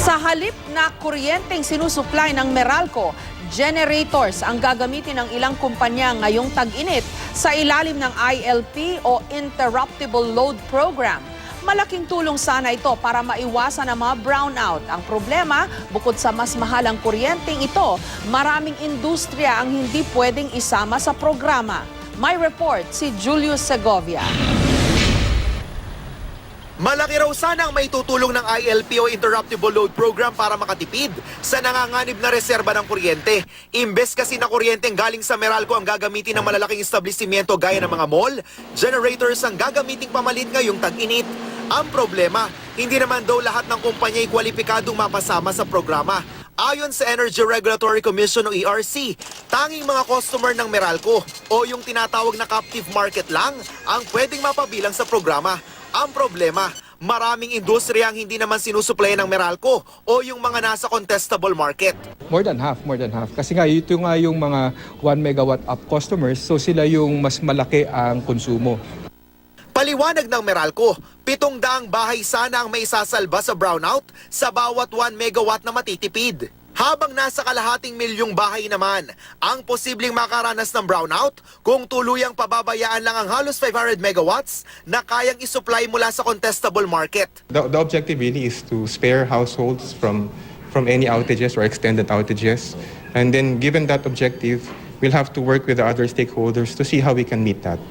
Sa halip na kuryenteng sinusupply ng Meralco, generators ang gagamitin ng ilang kumpanya ngayong tag-init sa ilalim ng ILP o Interruptible Load Program. Malaking tulong sana ito para maiwasan ang mga brownout. Ang problema, bukod sa mas mahalang kuryenteng ito, maraming industriya ang hindi pwedeng isama sa programa. May report si Julius Segovia. Malaki raw sana ang maitutulong ng ILP o Interruptible Load Program para makatipid sa nanganganib na reserba ng kuryente. Imbes kasi na kuryenteng galing sa Meralco ang gagamitin ng malalaking establishmento gaya ng mga mall, generators ang gagamiting pamalit ngayong tag-init. Ang problema, hindi naman daw lahat ng kumpanya ay kwalipikadong mapasama sa programa. Ayon sa Energy Regulatory Commission o ERC, tanging mga customer ng Meralco o yung tinatawag na captive market lang ang pwedeng mapabilang sa programa. Ang problema, maraming industriya ang hindi naman sinusupply ng Meralco o yung mga nasa contestable market. More than half. Kasi nga, ito nga yung mga 1 megawatt up customers, so sila yung mas malaki ang konsumo. Paliwanag ng Meralco, 700 bahay sana ang may sasalba sa brownout sa bawat 1 megawatt na matitipid. Habang nasa kalahating milyong bahay naman ang posibleng makaranas ng brownout kung tuluyang pababayaan lang ang halos 500 megawatts na kayang isupply mula sa contestable market. The objective really is to spare households from any outages or extended outages. And then given that objective, we'll have to work with the other stakeholders to see how we can meet that.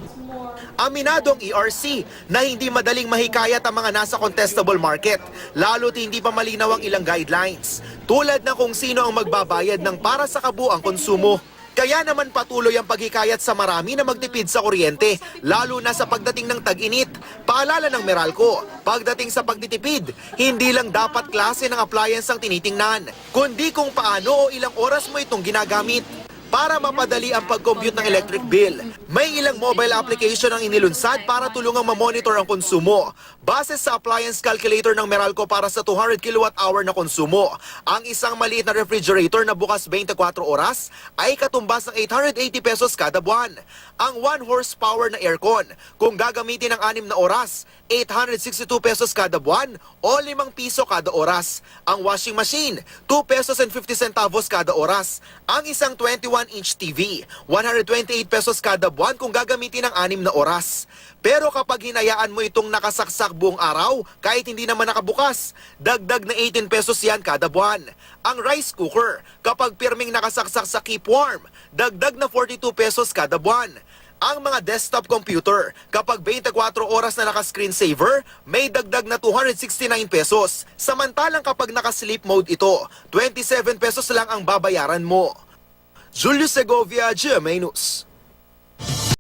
Aminado ang ERC na hindi madaling mahikayat ang mga nasa contestable market, lalo't hindi pa malinaw ang ilang guidelines, tulad na kung sino ang magbabayad ng para sa kabuang konsumo. Kaya naman patuloy ang paghikayat sa marami na magtipid sa kuryente, lalo na sa pagdating ng tag-init. Paalala ng Meralco, pagdating sa pagtitipid, hindi lang dapat klase ng appliance ang tinitingnan, kundi kung paano o ilang oras mo itong ginagamit. Para mapadali ang pag-compute ng electric bill, may ilang mobile application ang inilunsad para tulungang mamonitor ang konsumo. Base sa appliance calculator ng Meralco para sa 200 kWh na konsumo, ang isang maliit na refrigerator na bukas 24 oras ay katumbas ng 880 pesos kada buwan. Ang 1 horsepower na aircon, kung gagamitin ng 6 na oras, 862 pesos kada buwan o 5 piso kada oras. Ang washing machine, 2 pesos and 50 centavos kada oras. Ang isang 21-inch TV, 128 pesos kada buwan kung gagamitin ng 6 na oras. Pero kapag hinayaan mo itong nakasaksak buong araw, kahit hindi naman nakabukas, dagdag na 18 pesos yan kada buwan. Ang rice cooker, kapag pirming nakasaksak sa keep warm, dagdag na 42 pesos kada buwan. Ang mga desktop computer, kapag 24 oras na naka-screensaver, may dagdag na 269 pesos. Samantalang kapag naka-sleep mode ito, 27 pesos lang ang babayaran mo. Julius Segovia, GMA News.